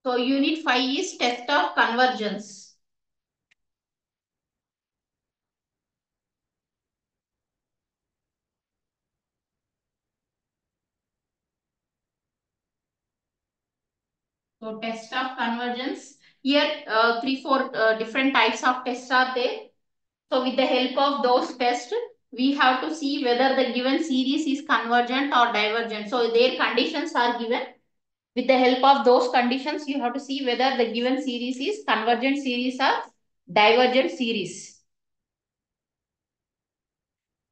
So unit 5 is test of convergence. So test of convergence. Here three, four different types of tests are there. So with the help of those tests, we have to see whether the given series is convergent or divergent. So their conditions are given. With the help of those conditions, you have to see whether the given series is convergent series or divergent series.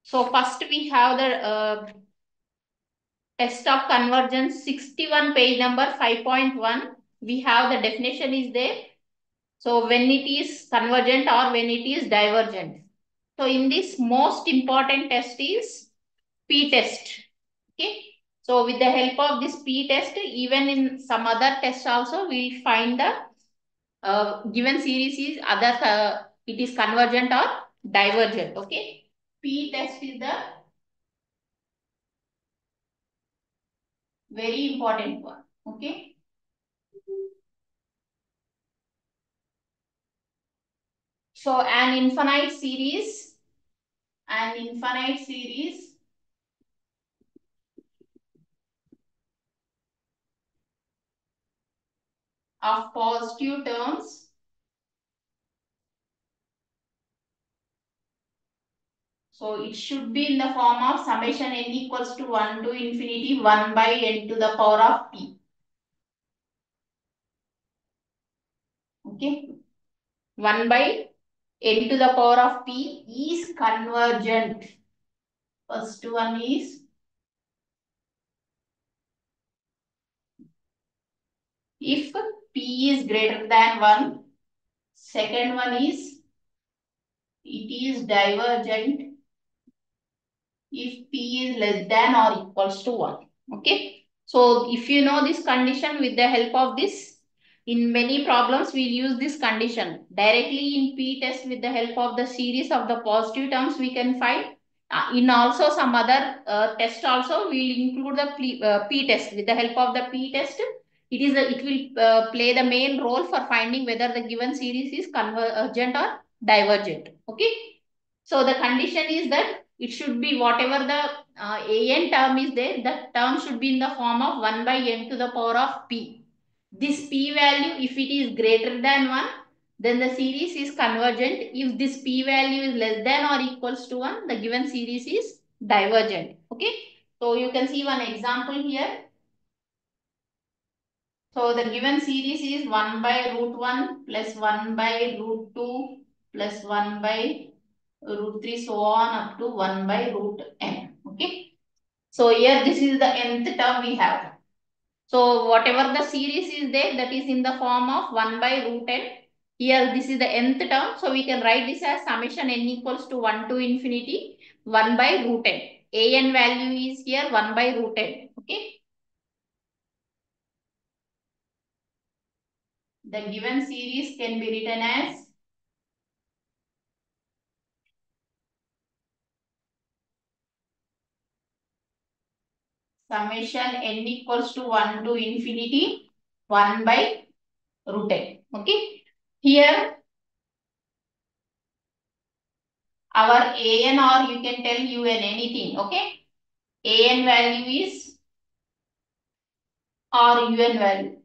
So first we have the test of convergence 61 page number 5.1. We have the definition is there. So when it is convergent or when it is divergent. So in this most important test is P test. Okay. So with the help of this P test, even in some other tests also, we will find the given series is other, it is convergent or divergent. Okay. P test is the very important one. Okay. So an infinite series of positive terms so it should be in the form of summation n equals to 1 to infinity 1 by n to the power of p. Okay. 1 by n to the power of p is convergent. First one is if p is greater than 1. Second one is it is divergent if p is less than or equals to 1. Okay. So if you know this condition with the help of this, in many problems we'll use this condition. Directly in P test with the help of the series of the positive terms we can find. In also some other test also we'll include the P test. With the help of the P test, it will play the main role for finding whether the given series is convergent or divergent. Okay. So the condition is that it should be whatever the an term is there, that term should be in the form of 1 by n to the power of p. This p value, if it is greater than 1, then the series is convergent. If this p value is less than or equals to 1, the given series is divergent. Okay. So you can see one example here. So the given series is 1 by root 1 plus 1 by root 2 plus 1 by root 3 so on up to 1 by root n. Okay. So here this is the nth term we have. So whatever the series is there, that is in the form of 1 by root n. Here this is the nth term. So we can write this as summation n equals to 1 to infinity 1 by root n. An value is here 1 by root n. Okay. The given series can be written as summation n equals to 1 to infinity 1 by root n. Okay. Here our an, or you can tell un anything. Okay. An value is or un value.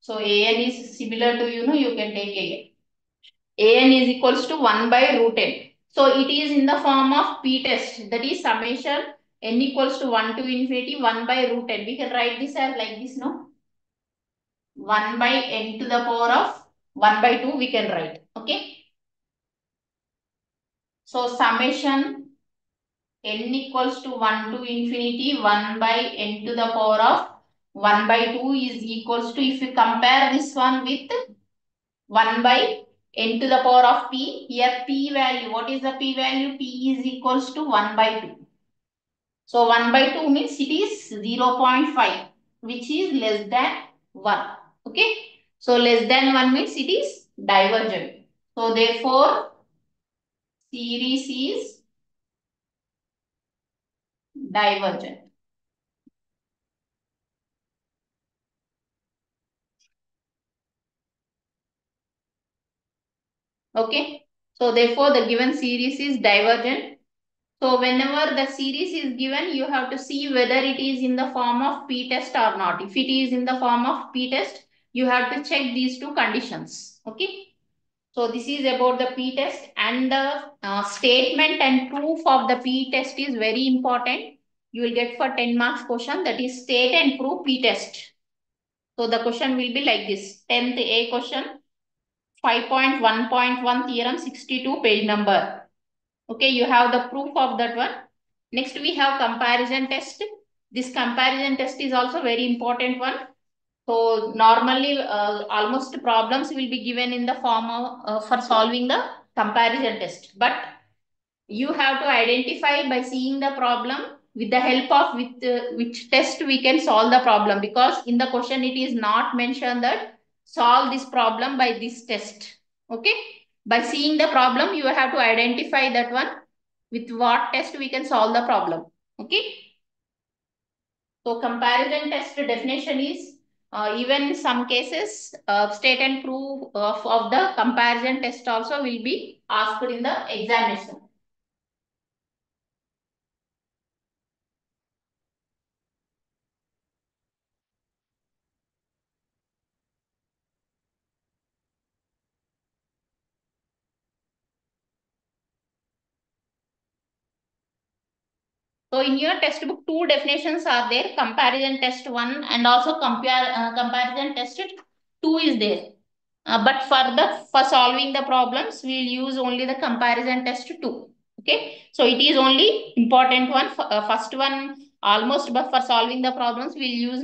So an is similar to you can take an. An is equals to 1 by root n. So it is in the form of p test, that is summation n equals to 1 to infinity 1 by root n. We can write this as like this, no? 1 by n to the power of 1 by 2 we can write. Okay. So summation n equals to 1 to infinity 1 by n to the power of 1 by 2 is equals to, if you compare this one with 1 by n to the power of p, here p value, what is the p value? P is equals to 1 by 2. So 1 by 2 means it is 0 0.5, which is less than 1. Okay. So less than 1 means it is divergent. So therefore series is divergent. Okay. So therefore the given series is divergent. So whenever the series is given, you have to see whether it is in the form of p-test or not. If it is in the form of p-test, you have to check these two conditions. Okay. So this is about the p-test, and the statement and proof of the p-test is very important. You will get for 10 marks question, that is state and prove p-test. So the question will be like this. 10th A question, 5.1.1 theorem 62 page number. Okay, you have the proof of that one. Next we have comparison test. This comparison test is also very important one. So normally almost problems will be given in the form of for solving the comparison test. But you have to identify by seeing the problem with the help of which test we can solve the problem, because in the question it is not mentioned that solve this problem by this test. Okay, by seeing the problem you have to identify that one with what test we can solve the problem. Okay, so comparison test definition is even in some cases state and proof of the comparison test also will be asked in the examination. So in your textbook, two definitions are there: comparison test one and also comparison test two is there. But for solving the problems, we'll use only the comparison test two. Okay, so it is only important one. First one almost, but for solving the problems, will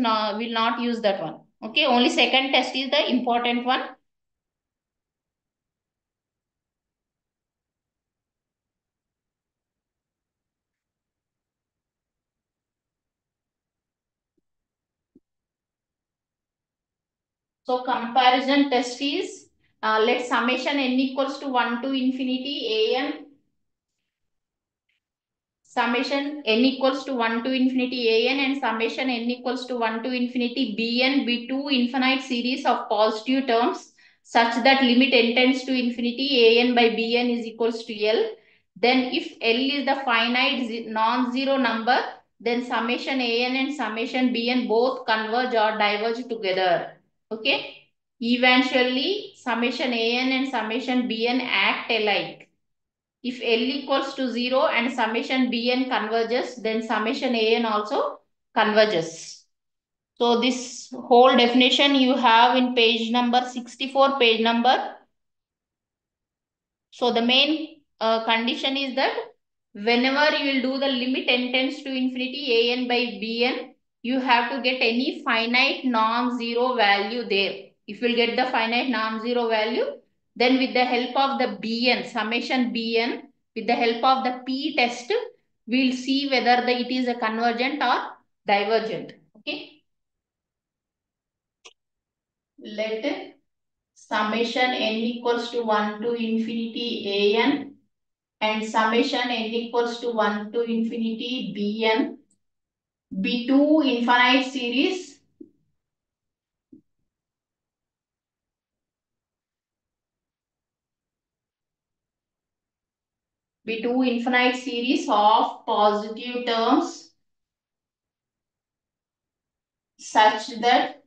not use that one. Okay, only second test is the important one. So comparison test is let summation n equals to 1 to infinity a n, summation n equals to 1 to infinity an, and summation n equals to 1 to infinity bn be two infinite series of positive terms such that limit n tends to infinity an by bn is equals to L. Then if L is the finite non-zero number, then summation an and summation bn both converge or diverge together. Okay. Eventually, summation an and summation bn act alike. If L equals to 0 and summation Bn converges, then summation An also converges. So this whole definition you have in page number 64, page number. So the main condition is that whenever you will do the limit n tends to infinity An by Bn, you have to get any finite non-zero value there. If you will get the finite non-zero value, then with the help of the Bn, summation Bn, with the help of the P test, we'll see whether it is a convergent or divergent. Okay. Let summation n equals to 1 to infinity An and summation n equals to 1 to infinity Bn be two infinite series of positive terms such that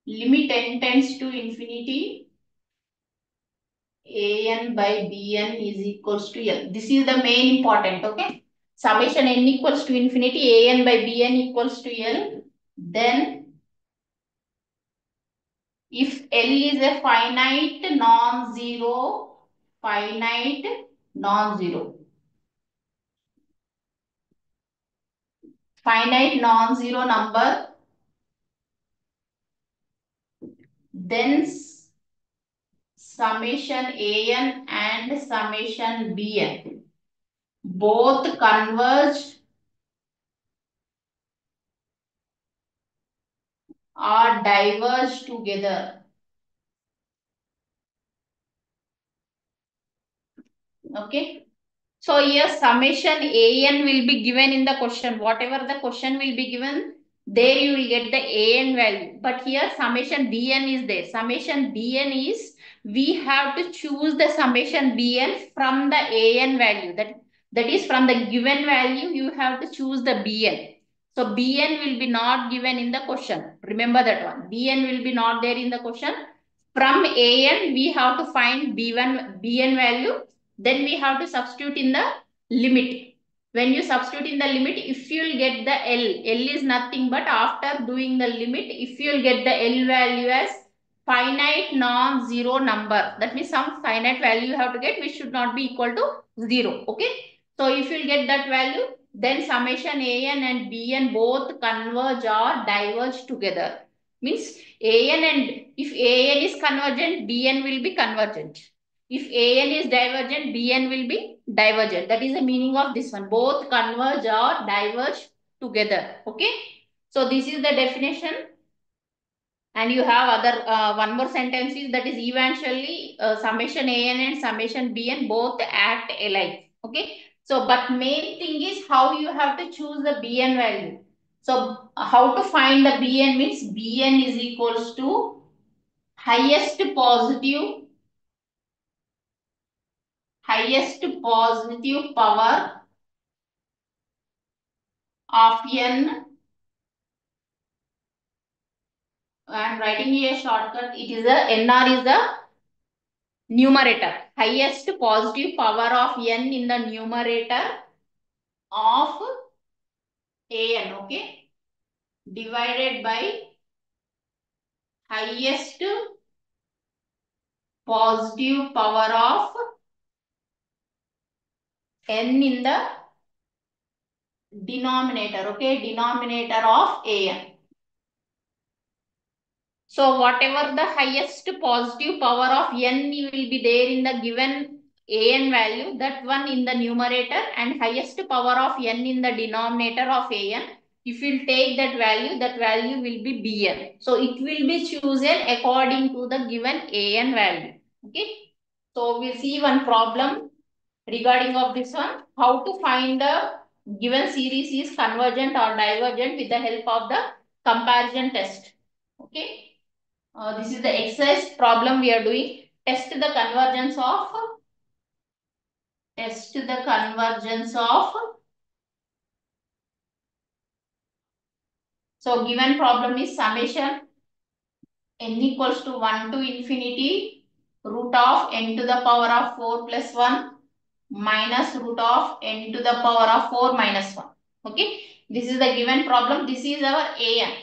limit n tends to infinity an by bn is equals to L. This is the main important. Okay. Summation n equals to infinity an by bn equals to L. Then if L is a finite non-zero finite non-zero number, then summation an and summation bn both converge or diverge together. Okay. So here summation an will be given in the question. Whatever the question will be given, there you will get the an value. But here summation bn is there. Summation bn is, we have to choose the summation bn from the an value. That is from the given value you have to choose the bn. So bn will be not given in the question. Remember that one. Bn will be not there in the question. From an we have to find bn value. Then we have to substitute in the limit. When you substitute in the limit, if you will get the L is nothing but after doing the limit, if you will get the L value as finite non-zero number, that means some finite value you have to get which should not be equal to 0. Okay. So if you will get that value, then summation an and bn both converge or diverge together. Means an and if an is convergent, bn will be convergent. If an is divergent, bn will be divergent. That is the meaning of this one. Both converge or diverge together. Okay. So this is the definition. And you have other one more sentence is, that is eventually summation an and summation bn both act alike. Okay. So but main thing is how you have to choose the bn value. So how to find the bn means bn is equals to highest positive power of n. I am writing here a shortcut. It is a nr is the numerator. Highest positive power of n in the numerator of an. Okay. Divided by highest positive power of n in the denominator. Okay. Denominator of an. So whatever the highest positive power of n will be there in the given an value, that one in the numerator, and highest power of n in the denominator of an, if you take that value will be bn. So it will be chosen according to the given an value. Okay. So we'll see one problem regarding of this one. How to find the given series is convergent or divergent with the help of the comparison test. Okay. This is the exercise problem we are doing. Test the convergence of. So given problem is summation n equals to 1 to infinity root of n to the power of 4 plus 1 minus root of n to the power of 4 minus 1. Okay. This is the given problem. This is our an.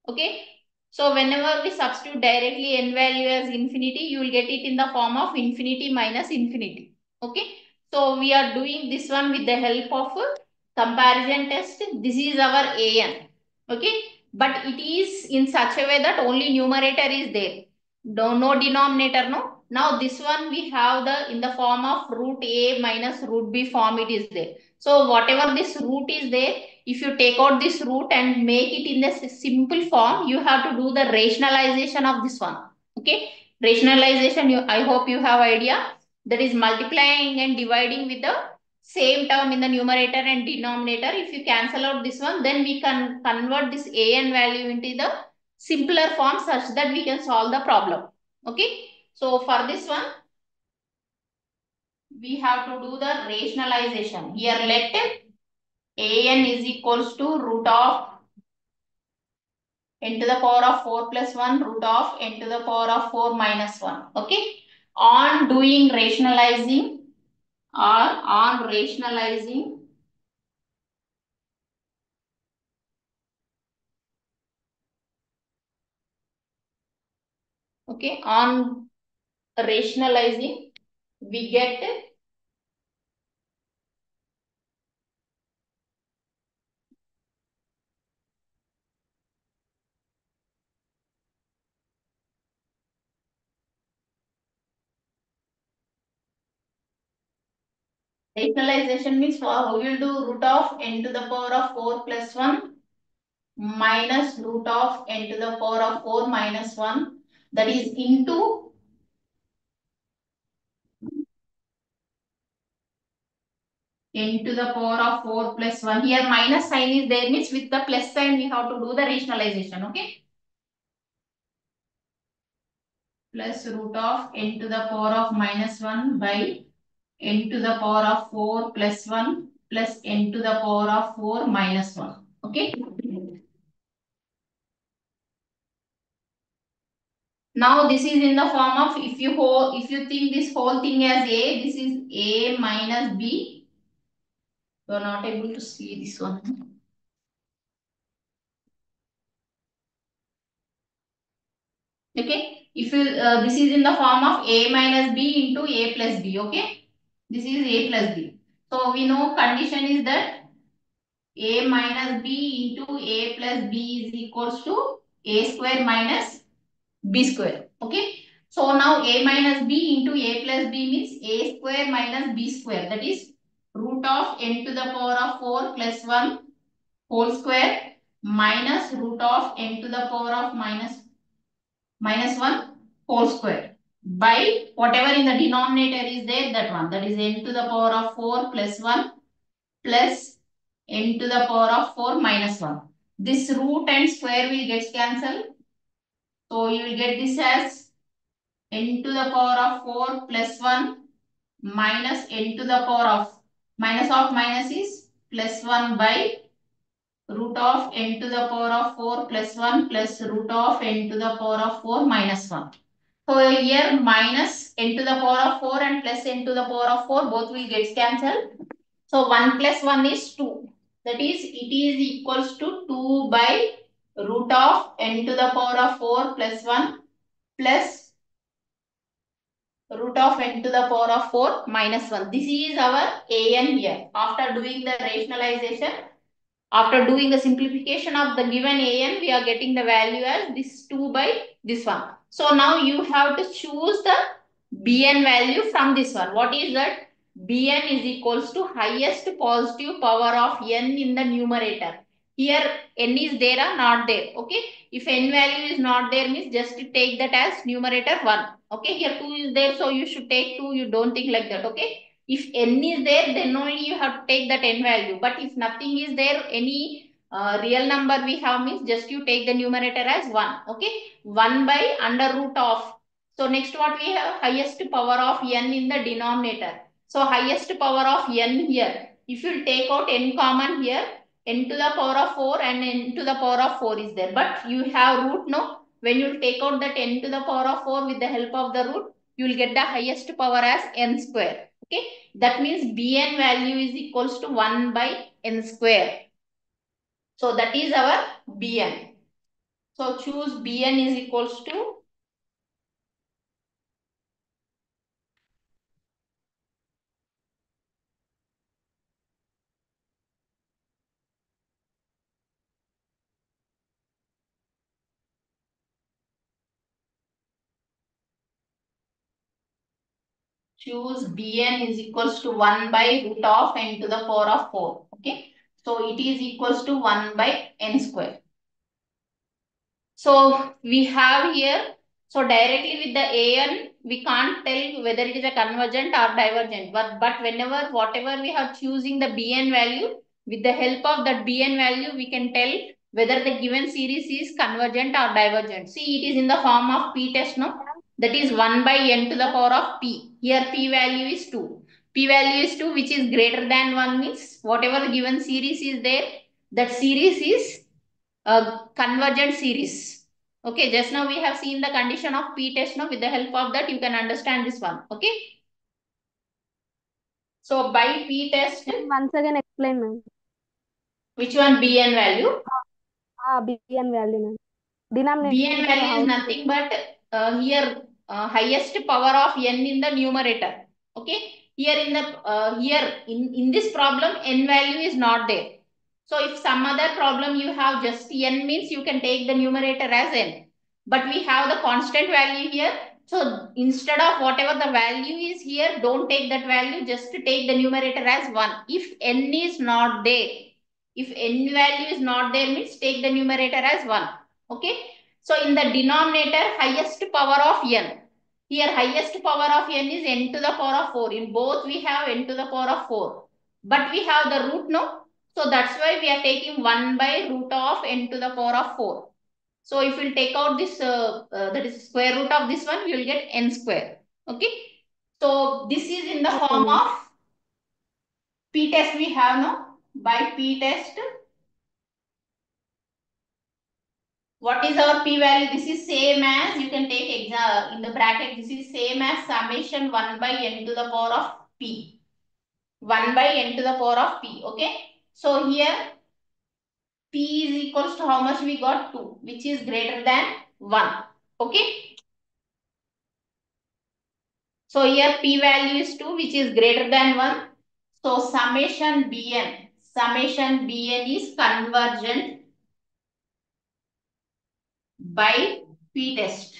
Okay. So whenever we substitute directly n value as infinity, you will get it in the form of infinity minus infinity. Okay. So we are doing this one with the help of a comparison test. This is our an. Okay. But it is in such a way that only numerator is there. No denominator, no. Now this one we have the in the form of root a minus root b form it is there. So whatever this root is there, if you take out this root and make it in the simple form, you have to do the rationalization of this one. Okay. Rationalization, I hope you have idea. That is multiplying and dividing with the same term in the numerator and denominator. If you cancel out this one, then we can convert this an value into the simpler form such that we can solve the problem. Okay. So for this one, we have to do the rationalization. Here let an is equals to root of n to the power of 4 plus 1 root of n to the power of 4 minus 1. Okay. On doing rationalizing or on rationalizing, okay, on rationalizing, we get rationalization means for we will do root of n to the power of 4 plus 1 minus root of n to the power of 4 minus 1, that is n to the power of 4 plus 1. Here minus sign is there, means with the plus sign we have to do the rationalization. Okay. Plus root of n to the power of minus 1 by n to the power of 4 plus 1 plus n to the power of 4 minus 1. Okay. Now this is in the form of, if you think this whole thing as a, this is a minus b. You are not able to see this one. Okay. If you this is in the form of a minus b into a plus b. Okay. This is a plus b. So we know condition is that a minus b into a plus b is equals to a square minus b square. Okay. So now a minus b into a plus b means a square minus b square. That is root of n to the power of 4 plus 1 whole square minus root of n to the power of minus 1 whole square by whatever in the denominator is there, that one. That is n to the power of 4 plus 1 plus n to the power of 4 minus 1. This root and square will get cancelled. So you will get this as n to the power of 4 plus 1 minus n to the power of minus is plus 1 by root of n to the power of 4 plus 1 plus root of n to the power of 4 minus 1. So here minus n to the power of 4 and plus n to the power of 4 both will get cancelled. So 1 plus 1 is 2. That is, it is equals to 2 by root of n to the power of 4 plus 1 plus root of n to the power of 4 minus 1. This is our an here. After doing the rationalization, after doing the simplification of the given an, we are getting the value as this 2 by this one. So now you have to choose the bn value from this one. What is that? Bn is equals to highest positive power of n in the numerator. Here n is there or not there. Okay. If n value is not there means just take that as numerator 1. Okay. Here 2 is there, so you should take 2. You don't think like that. Okay. If n is there, then only you have to take that n value. But if nothing is there, any real number we have means just you take the numerator as 1. Okay. 1 by under root of. So next what we have? Highest power of n in the denominator. So highest power of n here. If you take out n common here, n to the power of 4 and n to the power of 4 is there. But you have root, no? When you take out that n to the power of 4 with the help of the root, you will get the highest power as n square. Okay. That means bn value is equals to 1 by n square. So that is our bn. So choose bn is equals to bn is equals to 1 by root of n to the power of 4. Okay. So it is equals to 1 by n square. So we have here, so directly with the an, we can't tell whether it is a convergent or divergent. But whenever, whatever we have choosing the bn value, with the help of that bn value, we can tell whether the given series is convergent or divergent. See, it is in the form of p test, no? That is 1 by n to the power of p. Here p value is 2. P value is 2, which is greater than 1 means whatever the given series is there, that series is a convergent series. Okay, just now we have seen the condition of p test. Now with the help of that you can understand this one. Okay. So by p test, Once again explain, ma'am. which one? Bn value. Bn value, ma'am. Denominator Bn value is how to nothing but here highest power of n in the numerator. Okay. Here in the in this problem n value is not there. So if some other problem you have just n means you can take the numerator as n. But we have the constant value here. So instead of whatever the value is here, don't take that value. Just take the numerator as 1. If n is not there, if n value is not there means take the numerator as 1. Okay. So in the denominator, highest power of n. Here highest power of n is n to the power of 4. In both we have n to the power of 4. but we have the root no. So that's why we are taking 1 by root of n to the power of 4. So if we'll take out this, that is square root of this one, you will get n square. Okay. So this is in the Okay, form ma'am. of p test we have now. By p test, what is our p value? This is same as, you can take exam in the bracket, this is same as summation 1 by n to the power of p. 1 by n to the power of p. Okay. So here p is equals to how much we got? 2, which is greater than 1. Okay. So here p value is 2, which is greater than 1. So summation bn is convergent by p test.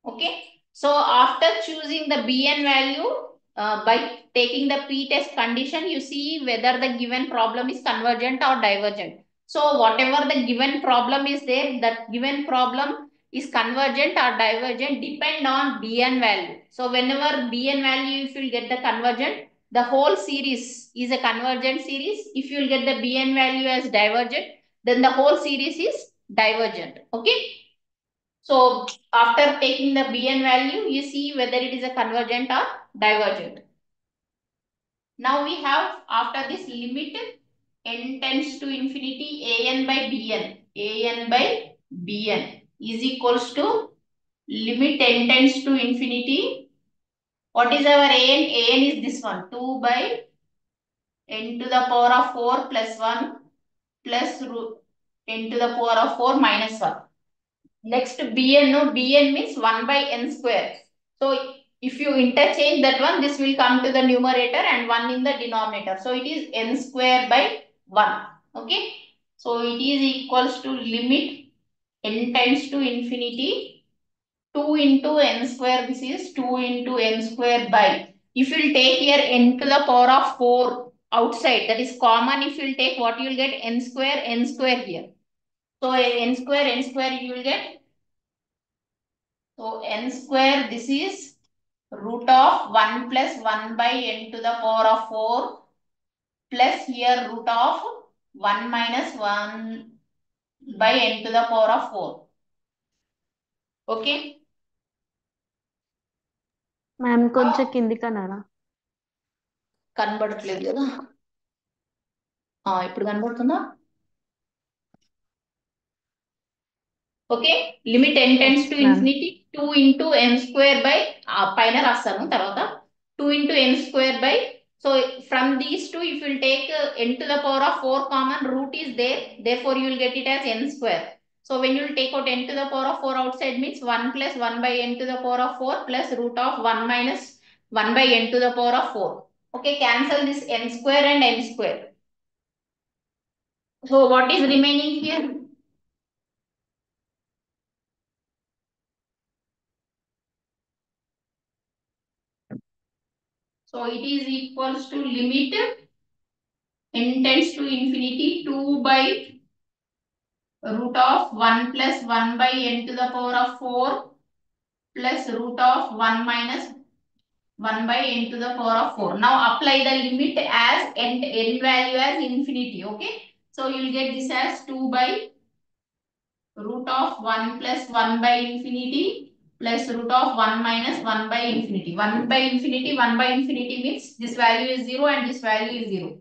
Okay. So after choosing the bn value, by taking the p-test condition, you see whether the given problem is convergent or divergent. So whatever the given problem is there, that given problem is convergent or divergent depend on bn value. So whenever bn value, if you get the convergent, the whole series is a convergent series. If you will get the bn value as divergent, then the whole series is divergent. Okay. So after taking the bn value, you see whether it is a convergent or divergent. Now we have, after this limit n tends to infinity, an by bn is equals to limit n tends to infinity. What is our an? An is this one, 2 by n to the power of 4 plus 1 plus root n to the power of 4 minus 1. Next bn, no, bn means 1 by n square. So if you interchange that one, this will come to the numerator and 1 in the denominator. So it is n square by 1. Okay. So it is equals to limit n tends to infinity, 2 into n square. This is 2 into n square by. If you will take here n to the power of 4 outside, that is common. If you will take, what you will get? N square here. So n square you will get. So n square, this is root of 1 plus 1 by n to the power of 4 plus here root of 1 minus 1 by n to the power of 4. Okay. Ma'am కొంచెం Now కిందికన్నారా? కనబడట్లేదు కదా. ఇప్పుడు కనబడుతుందా? Okay. Limit n as tends to ma'am. Infinity 2 into n square by, పైన రాస్తాను తర్వాత, 2 into n square by. So from these two, if will take n to the power of 4 common, root is there, therefore you will get it as n square. So when you will take out n to the power of 4 outside, means 1 plus 1 by n to the power of 4 plus root of 1 minus 1 by n to the power of 4. Okay, cancel this n square and n square. So what is remaining here? So it is equals to limit n tends to infinity, 2 by root of 1 plus 1 by n to the power of 4 plus root of 1 minus 1 by n to the power of 4. Now apply the limit as n value as infinity. Okay. So you will get this as 2 by root of 1 plus 1 by infinity plus root of 1 minus 1 by infinity. 1 by infinity, 1 by infinity means this value is 0 and this value is 0.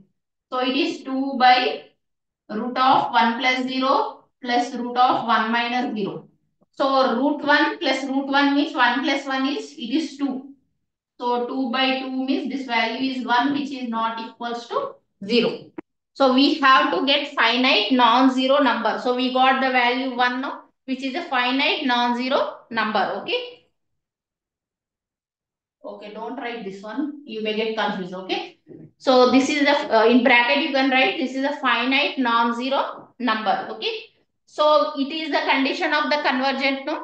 So it is 2 by root of 1 plus 0 plus root of 1 minus 0. So root 1 plus root 1 means 1 plus 1 is, it is 2. So 2 by 2 means this value is 1, which is not equals to 0. So we have to get finite non-zero number. So we got the value 1 now, which is a finite non-zero number. Okay. Okay, don't write this one. You may get confused. Okay. So this is the, in bracket you can write, this is a finite non-zero number. Okay. So it is the condition of the convergent. No.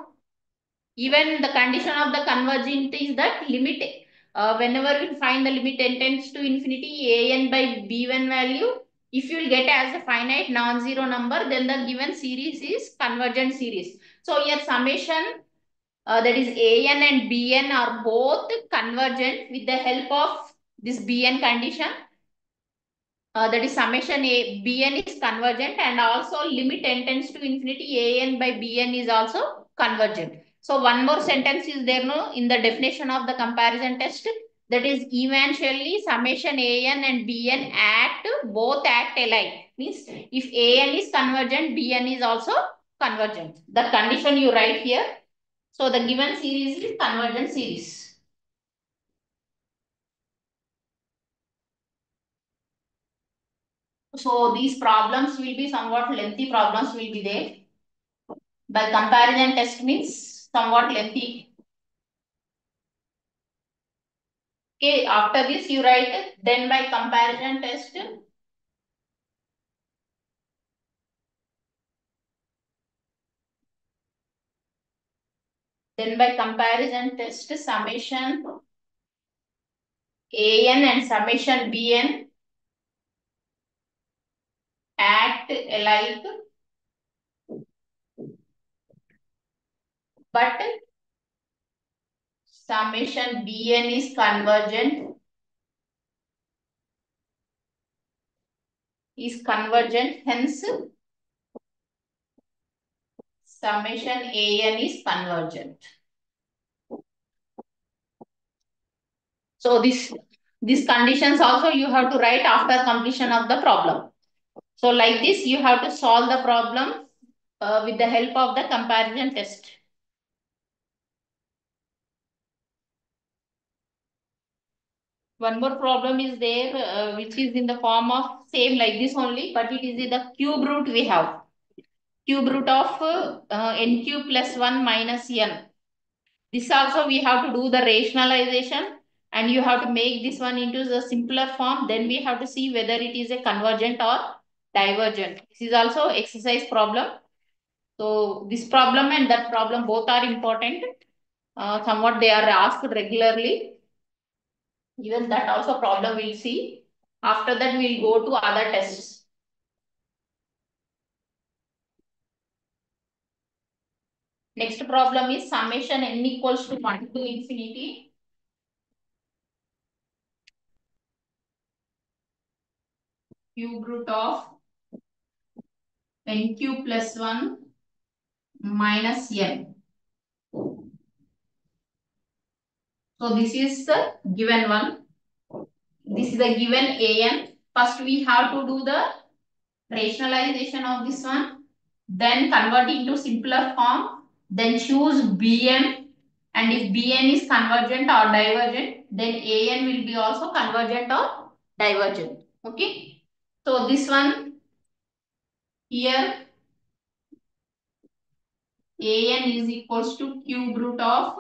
Even the condition of the convergent is that limit, whenever you find the limit n tends to infinity, an by b1 value, if you will get as a finite non-zero number, then the given series is convergent series. So here summation, that is an and bn are both convergent with the help of this Bn condition, that is summation a Bn is convergent, and also limit n tends to infinity An by Bn is also convergent. So one more sentence is there no in the definition of the comparison test, that is eventually summation An and Bn both act alike. Means if An is convergent, Bn is also convergent. The condition you write here. So the given series is convergent series. So these problems will be somewhat lengthy problems will be there. By comparison test means somewhat lengthy. Okay, after this you write then by comparison test. Then by comparison test summation An and summation Bn act alike, but summation Bn is convergent, hence summation An is convergent. So these conditions also you have to write after completion of the problem. So like this you have to solve the problem with the help of the comparison test. One more problem is there, which is in the form of same like this only, but it is in the cube root we have. Cube root of n cube plus 1 minus n. This also we have to do the rationalization, and you have to make this one into the simpler form. Then we have to see whether it is a convergent or divergent. This is also exercise problem. So this problem and that problem both are important. Somewhat they are asked regularly. Even that also problem we'll see. After that we'll go to other tests. Next problem is summation n equals to 1 to infinity. Cube root of n cube plus 1 minus n. So this is the given one. This is the given an. First we have to do the rationalization of this one. Then convert into simpler form. Then choose bn. And if bn is convergent or divergent, then an will be also convergent or divergent. Okay. So this one here an is equals to cube root of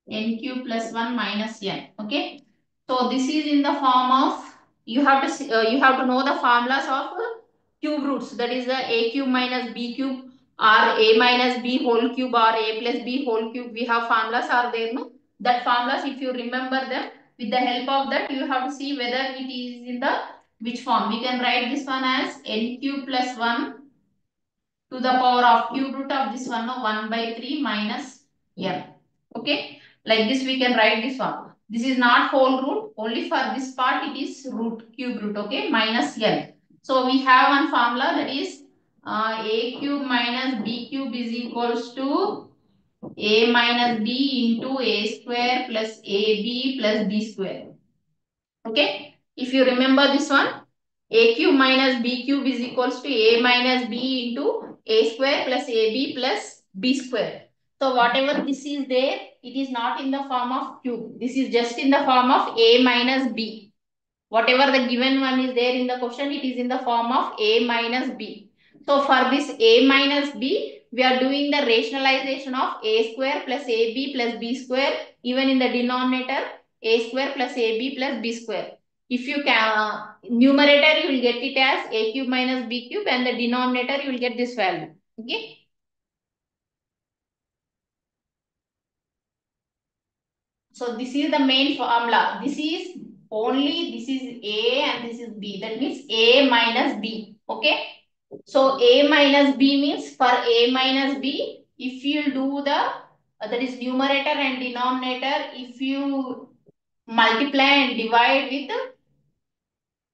n cube plus 1 minus n. Okay. So this is in the form of, you have to know the formulas of cube roots, that is the a cube minus b cube or a minus b whole cube or a plus b whole cube. We have formulas are there, no? That formulas, if you remember them, with the help of that you have to see whether it is in the which form. We can write this one as n cube plus 1 to the power of cube root of this one, no, 1 by 3 minus n. Okay, like this we can write this one. This is not whole root, only for this part it is root, cube root. Okay, minus n. So we have one formula, that is a cube minus b cube is equals to a minus b into a square plus ab plus b square. Okay, if you remember this one, a cube minus b cube is equals to a minus b into a square plus ab plus b square. So whatever this is there, it is not in the form of cube. This is just in the form of a minus b. Whatever the given one is there in the question, it is in the form of a minus b. So for this a minus b, we are doing the rationalization of a square plus ab plus b square. Even in the denominator, a square plus ab plus b square. If you can, numerator you will get it as a cube minus b cube, and the denominator you will get this value. Okay. So this is the main formula. This is only, this is A and this is B. That means A minus B. Okay. So A minus B means, for A minus B, if you do the, that is numerator and denominator, if you multiply and divide with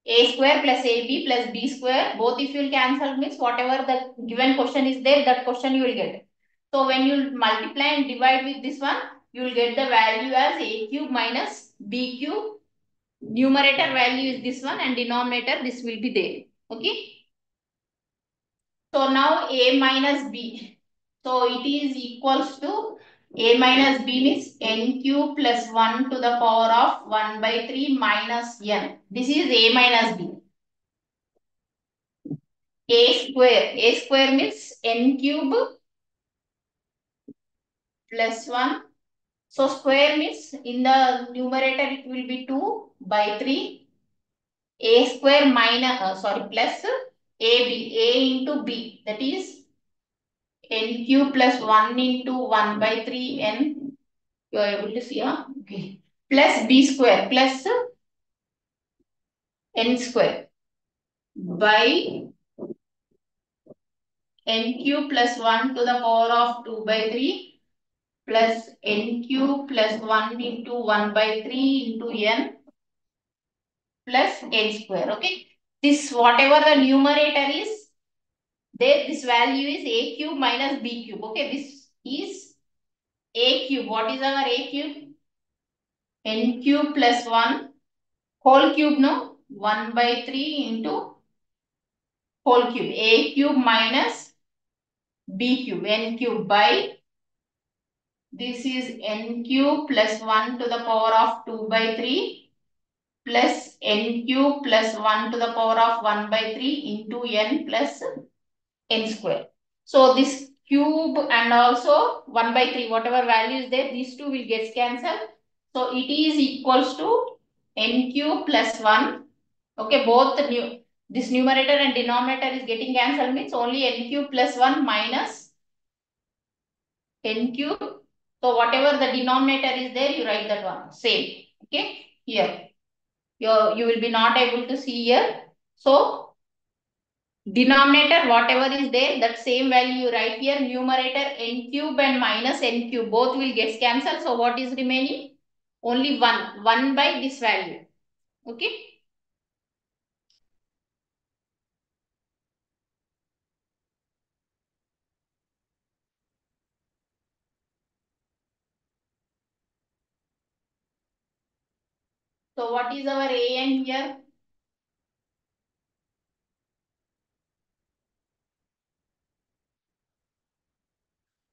a square plus ab plus b square. Both if you will cancel means whatever the given question is there, that question you will get. So when you multiply and divide with this one, you will get the value as a cube minus b cube. Numerator value is this one and denominator this will be there. Okay. So now a minus b. So it is equals to a minus b means n cube plus 1 to the power of 1 by 3 minus n. This is a minus b. A square. A square means n cube plus 1. So square means in the numerator it will be 2 by 3. A square minus, plus a into b. That is n cube plus 1 into 1 by 3 n. You are able to see, huh? Okay. Plus b square plus n square by n cube plus 1 to the power of 2 by 3 plus n cube plus 1 into 1 by 3 into n plus n square. Okay. This whatever the numerator is, there this value is a cube minus b cube. Okay. This is a cube. What is our a cube? N cube plus 1 whole cube, no? 1 by 3 into whole cube. A cube minus b cube. N cube by this is n cube plus 1 to the power of 2 by 3 plus n cube plus 1 to the power of 1 by 3 into n plus n square. So this cube and also 1 by 3, whatever value is there, these two will get cancelled. So it is equals to n cube plus 1. Okay, both the this numerator and denominator is getting cancelled means only n cube plus 1 minus n cube. So whatever the denominator is there, you write that one. Same. Okay, here. You will be not able to see here. So denominator, whatever is there, that same value you write here. Numerator n cube and minus n cube, both will get cancelled. So what is remaining? Only 1. 1 by this value. Okay. So what is our an here?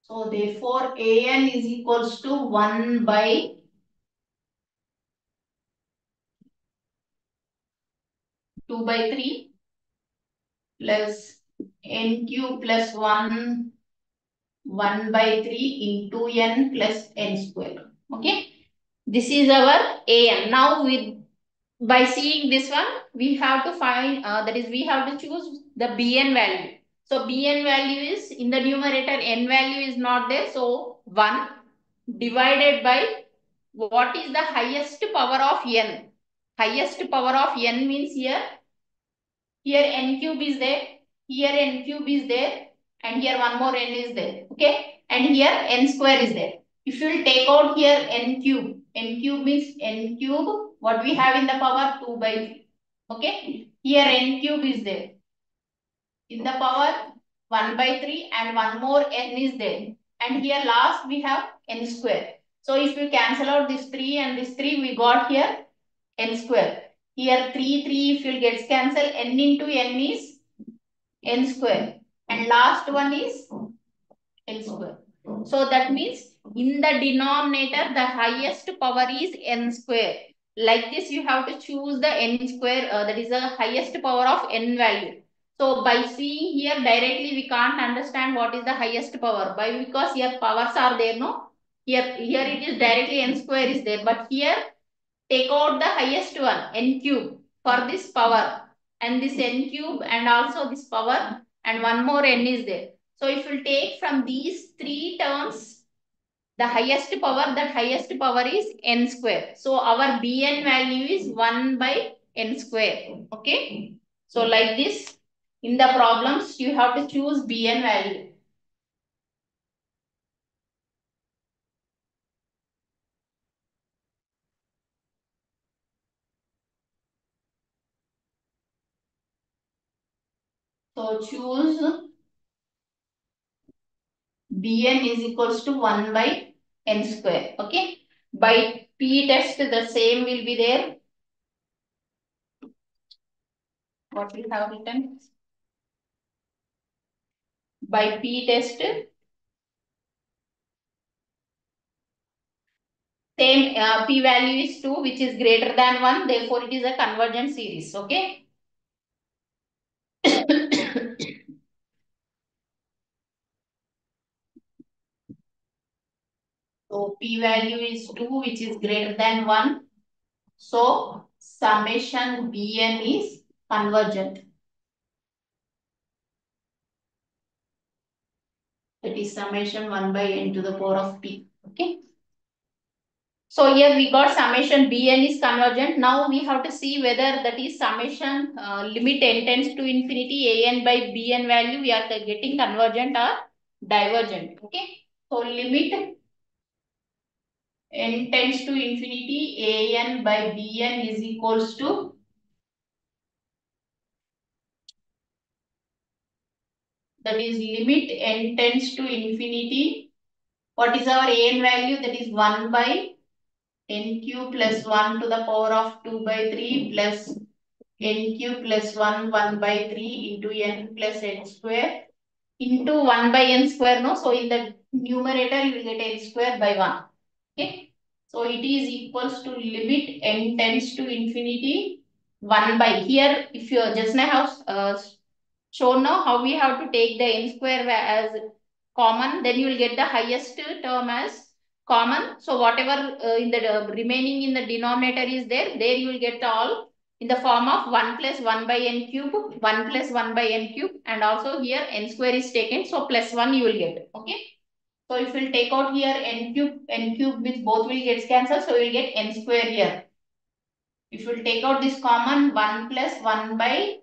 So therefore an is equals to 1 by 2 by 3 plus n cube plus 1 1 by 3 into n plus n square. Okay. This is our an. Now with by seeing this one, we have to find, that is we have to choose the bn value. So bn value is in the numerator, n value is not there. So 1 divided by what is the highest power of n. Highest power of n means here n cube is there, here n cube is there, and here one more n is there. Okay, and here n square is there. If you will take out here n cube means n cube, what we have in the power 2 by 3. Okay, here n cube is there in the power 1 by 3 and one more n is there. And here last we have n square. So if we cancel out this 3 and this 3, we got here n square. Here 3 if you get cancelled, n into n is n square. And last one is n square. So that means in the denominator, the highest power is n square. Like this, you have to choose the n square, that is the highest power of n value. So by seeing here directly, we can't understand what is the highest power. By because here powers are there, no? Here it is directly n square is there. But here, take out the highest one, n cube, for this power. And this n cube and also this power and one more n is there. So if you take from these three terms, the highest power, that highest power is n square. So our bn value is 1 by n square. Okay. So like this, in the problems, you have to choose bn value. So choose Bn is equals to 1 by n square. Okay. By P test, the same will be there. What we have written? By P test, same P value is 2, which is greater than 1. Therefore, it is a convergent series. Okay. So P value is 2, which is greater than 1. So summation Bn is convergent. That is summation 1 by n to the power of P. Okay. So here we got summation Bn is convergent. Now we have to see whether that is summation limit n tends to infinity An by Bn value we are getting convergent or divergent. Okay. So limit n tends to infinity An by Bn is equals to, that is limit n tends to infinity. What is our An value? That is 1 by n cube plus 1 to the power of 2 by 3 plus n cube plus 1 by 3 into n plus n square into 1 by n square. No, so in the numerator you will get n square by 1. Okay, so it is equals to limit n tends to infinity 1 by, here if you just now have shown now how we have to take the n square as common, then you will get the highest term as common. So whatever in the remaining in the denominator is there, you will get all in the form of 1 plus 1 by n cube, 1 plus 1 by n cube, and also here n square is taken, so plus 1 you will get. Okay. So if you will take out here n cube with both will get cancelled, so you will get n square here. If you will take out this common, 1 plus 1 by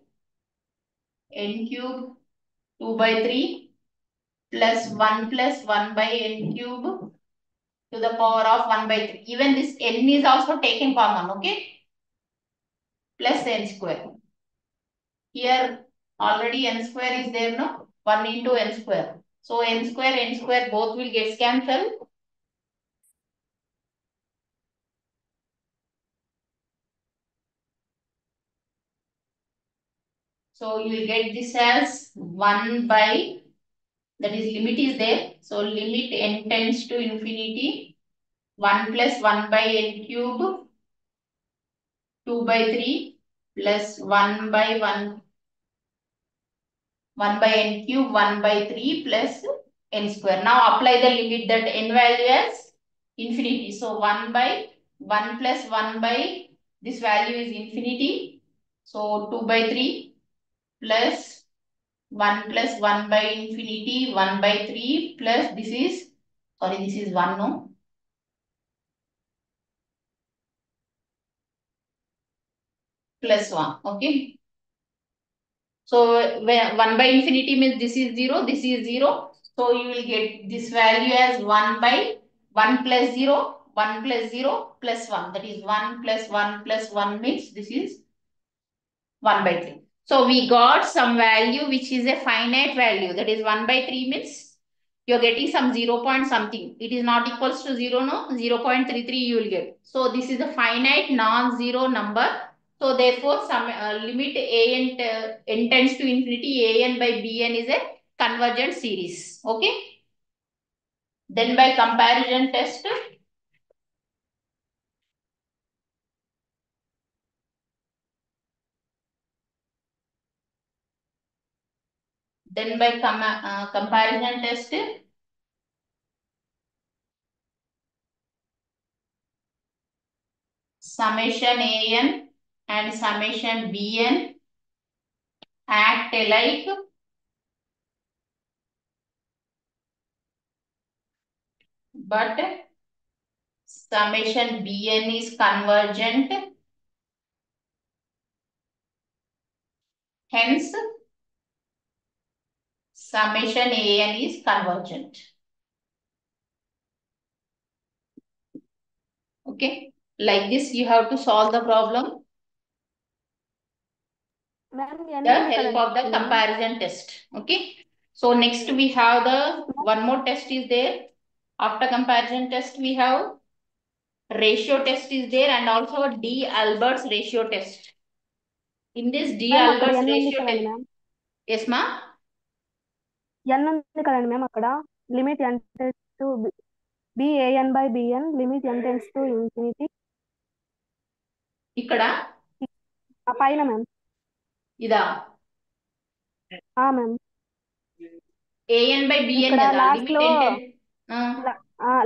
n cube 2 by 3 plus 1 plus 1 by n cube to the power of 1 by 3. Even this n is also taken common, okay? Plus n square. Here already n square is there, no? 1 into n square. So n square both will get cancelled. So you will get this as 1 by, that is limit is there. So limit n tends to infinity 1 plus 1 by n cube 2 by 3 plus 1 by 1 by n cube 1 by 3 plus n square. Now apply the limit that n value as infinity. So 1 by 1 plus 1 by this value is infinity. So 2 by 3 plus 1 plus 1 by infinity 1 by 3 plus this is, sorry, this is 1, no? Plus 1. Okay. So when 1 by infinity means this is 0, this is 0. So you will get this value as 1 by 1 plus 0, 1 plus 0 plus 1. That is 1 plus 1 plus 1 means this is 1 by 3. So we got some value which is a finite value. That is 1 by 3 means you're getting some 0 point something. It is not equals to 0, no? 0.33 you will get. So this is a finite non-zero number. So therefore some limit n tends to infinity an by bn is a convergent series. Okay. Then by comparison test, comparison test, summation an and summation bn act alike, but summation bn is convergent. Hence, summation an is convergent. Okay. Like this, you have to solve the problem. Ma'am N the ఉంది help of the కదండి ma'am. comparison test. Okay, so next we have the one more test is there. After comparison test we have ratio test is there, and also D Albert's ratio test. In this D ma'am అక్కడ Albert's N ఉంది ratio కదండి test, ma'am. yes ma, N ఉంది కదండి ma'am అక్కడ. Limit N to BAN by BN limit N tends to infinity. ఇక్కడ ఆ పైన ma'am. ఇదా మ్యామ్ an by bn ఇక్కడ కదా లాస్ట్ లిమిట్ లో n ten.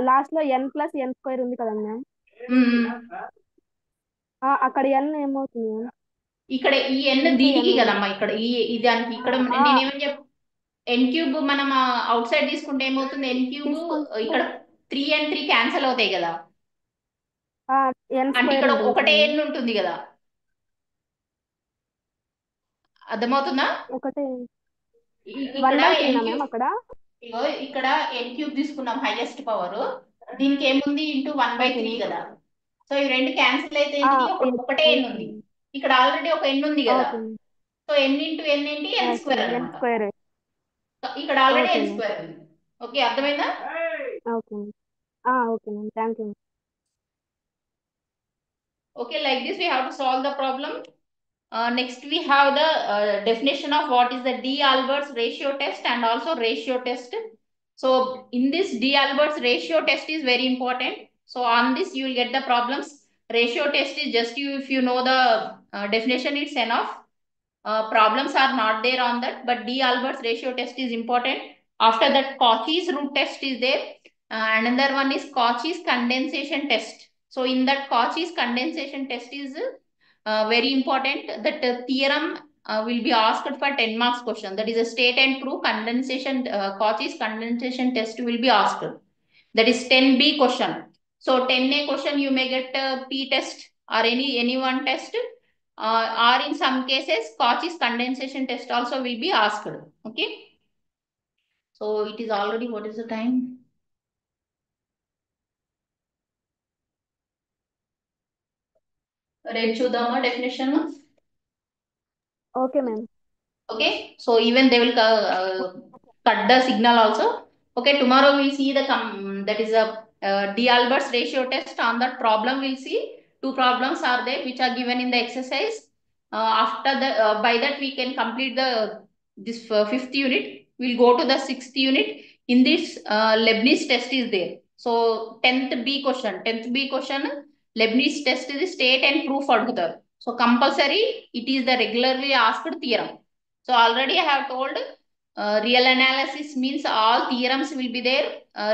లాస్ట్ లో ఎన్ ప్లస్ ఎన్ స్క్వేర్ ఉంది కదండి మ్యామ్. అక్కడ ఎన్ ఏమవుతుంది మ్యామ్? ఇక్కడ ఈ n ఇంటూ దీనికి ఎన్. కదమ్మా, ఇక్కడ ఈ దానికి ఇక్కడ నేనేమని చెప్ n క్యూబ్ మనం అవుట్ సైడ్ తీసుకుంటే ఏమవుతుంది, n క్యూబ్ తీసుకుంటే ఇక్కడ 3 and 3 క్యాన్సల్ అవుతాయి కదా, ఎన్ అంటే స్క్వేర్ ఇక్కడ ఉంటుంది ఒకటే కదండి. n ఉంటుంది కదా, అర్థమవుతుందా. ఒకటే వన్ ఇక్కడ బై ఎన్ త్రీనా మ్యామ్ క్యూబ్, అక్కడ. ఇగో ఇక్కడ ఎన్ క్యూబ్ తీసుకున్నాం హైయెస్ట్ పవర్, దీనికి ఏముంది into one by okay three ma'am. కదా. సో ఈ రెండు క్యాన్సిల్ అయితే ఏంటిది, ఒకటే ఎన్ ఓకే ఉంది. మ్యామ్. ఇక్కడ ఆల్రెడీ ఒక ఎన్ ఉంది కదా, ఓకే మ్యామ్. సో ఎన్ ఇంటూ ఎన్ ఏంటి, ఎన్ ఎస్ స్క్వేర్ మ్యామ్ ఎన్ అనమాట. స్క్వేర్. ఇక్కడ ఆల్రెడీ ఓకే ఎన్ మ్యామ్. స్క్వేర్ ఉంది. ఓకే అర్థమైందా. Okay ma'am. Okay ma'am thank you. Okay, like this we have to solve the problem. Next we have the definition of what is the D-Albert's ratio test and also ratio test. So in this D-Albert's ratio test is very important. So on this you will get the problems. Ratio test is just you, if you know the definition, it's enough. Problems are not there on that, but D-Albert's ratio test is important. After that, Cauchy's root test is there. Another one is Cauchy's condensation test. So in that Cauchy's condensation test is very important. That theorem will be asked for 10 marks question. That is a state and prove condensation, Cauchy's condensation test will be asked. That is 10B question. So 10A question you may get P test or any one test, or in some cases Cauchy's condensation test also will be asked. Okay. So it is already, what is the time? రేపు చూద్దామా definition. Okay ma'am. Okay, so even they will cut the signal also. Okay, tomorrow we'll see the that is a D-Albert's ratio test. On that problem we'll see two problems are there which are given in the exercise. After the by that we can complete the this fifth unit. We'll go to the sixth unit. In this Leibniz test is there. So 10th B question Leibniz test is state and proof అడుగుతారు. So compulsory it is the regularly asked theorem. So already I have told real analysis means all theorems will be there.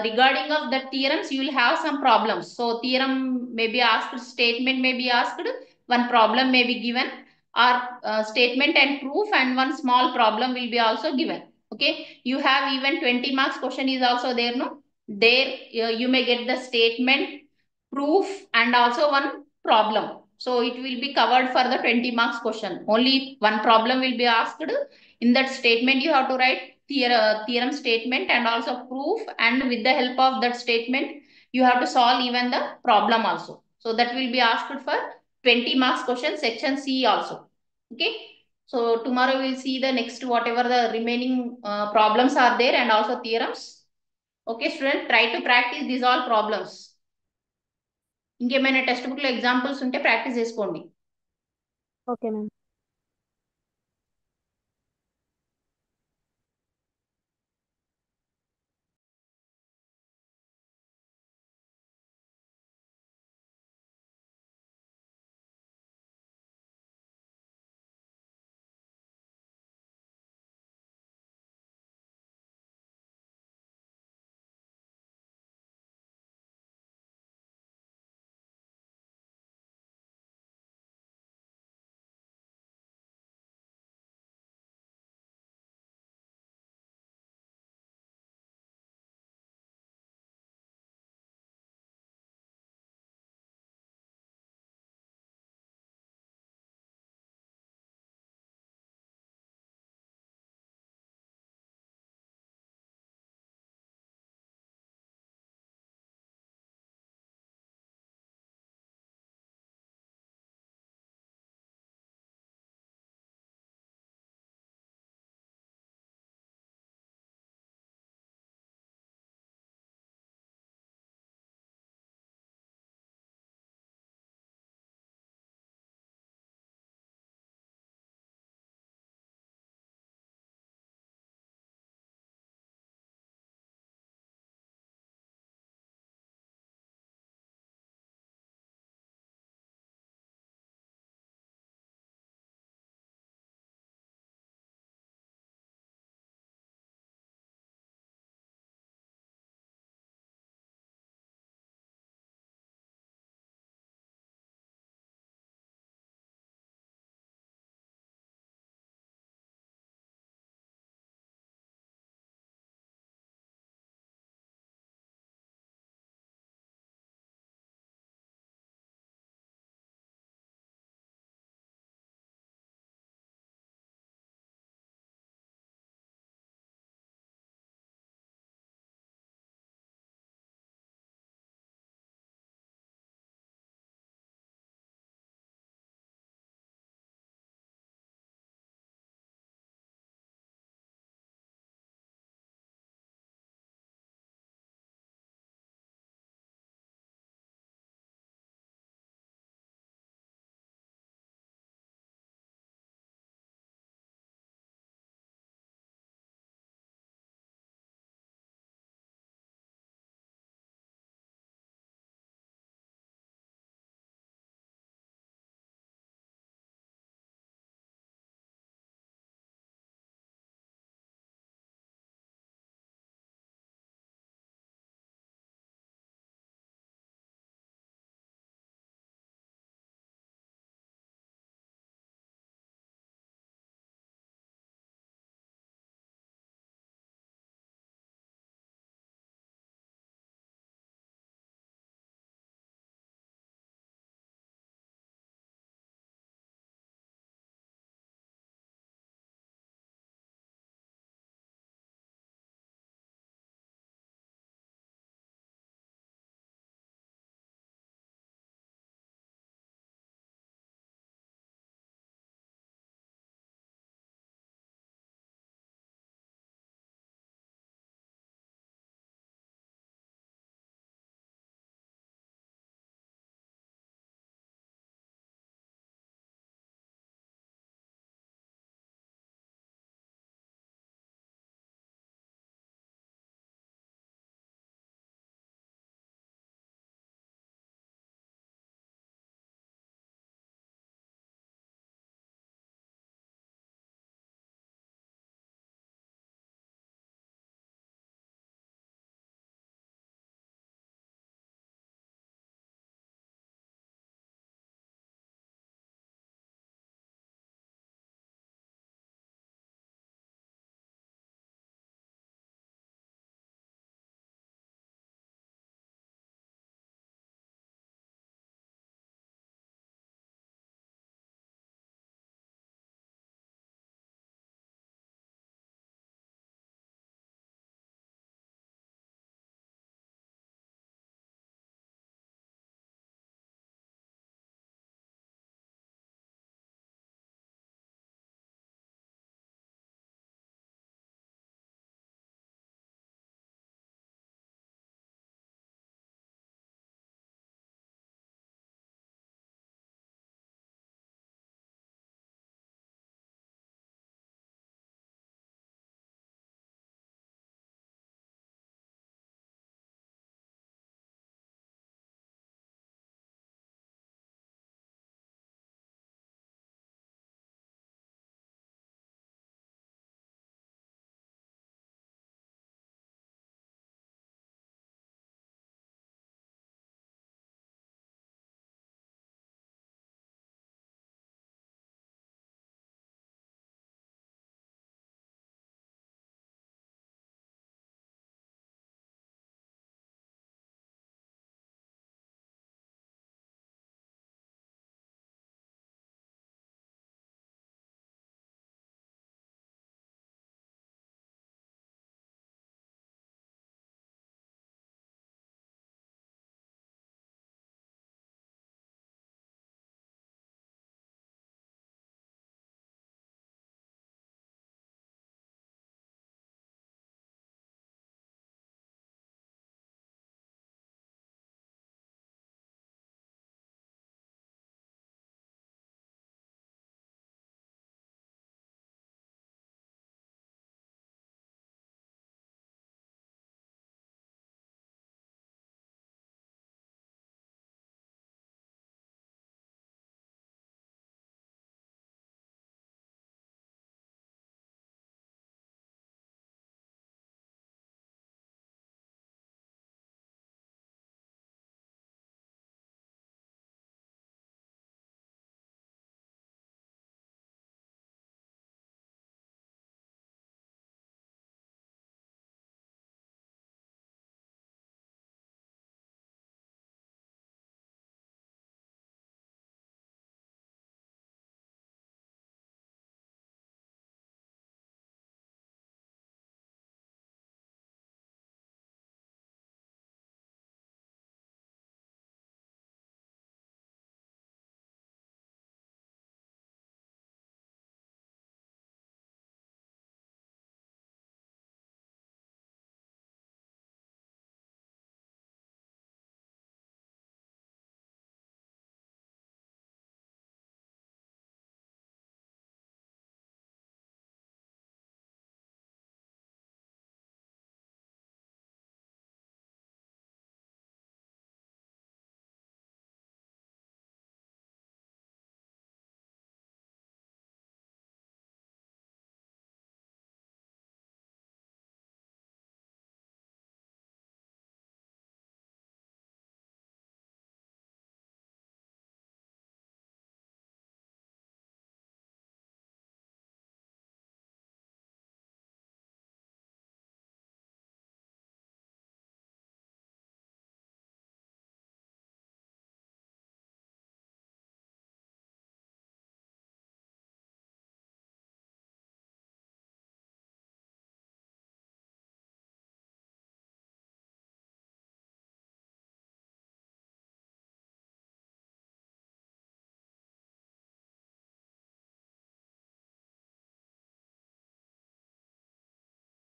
Regarding of the theorems, you will have some problems. So theorem may be asked, statement may be asked, one problem may be given, or statement and proof, and one small problem will be also given. Okay, you have even 20 marks question is also there. No, there you may get the statement, proof, and also one problem. So it will be covered for the 20 marks question. Only one problem will be asked. In that statement, you have to write theorem statement and also proof. And with the help of that statement, you have to solve even the problem also. So that will be asked for 20 marks question, section C also. Okay. So tomorrow we'll see the next whatever the remaining problems are there and also theorems. Okay, student, try to practice these all problems. ఇంకేమైనా text book లో examples ఉంటే practice చేసుకోండి. Okay ma'am.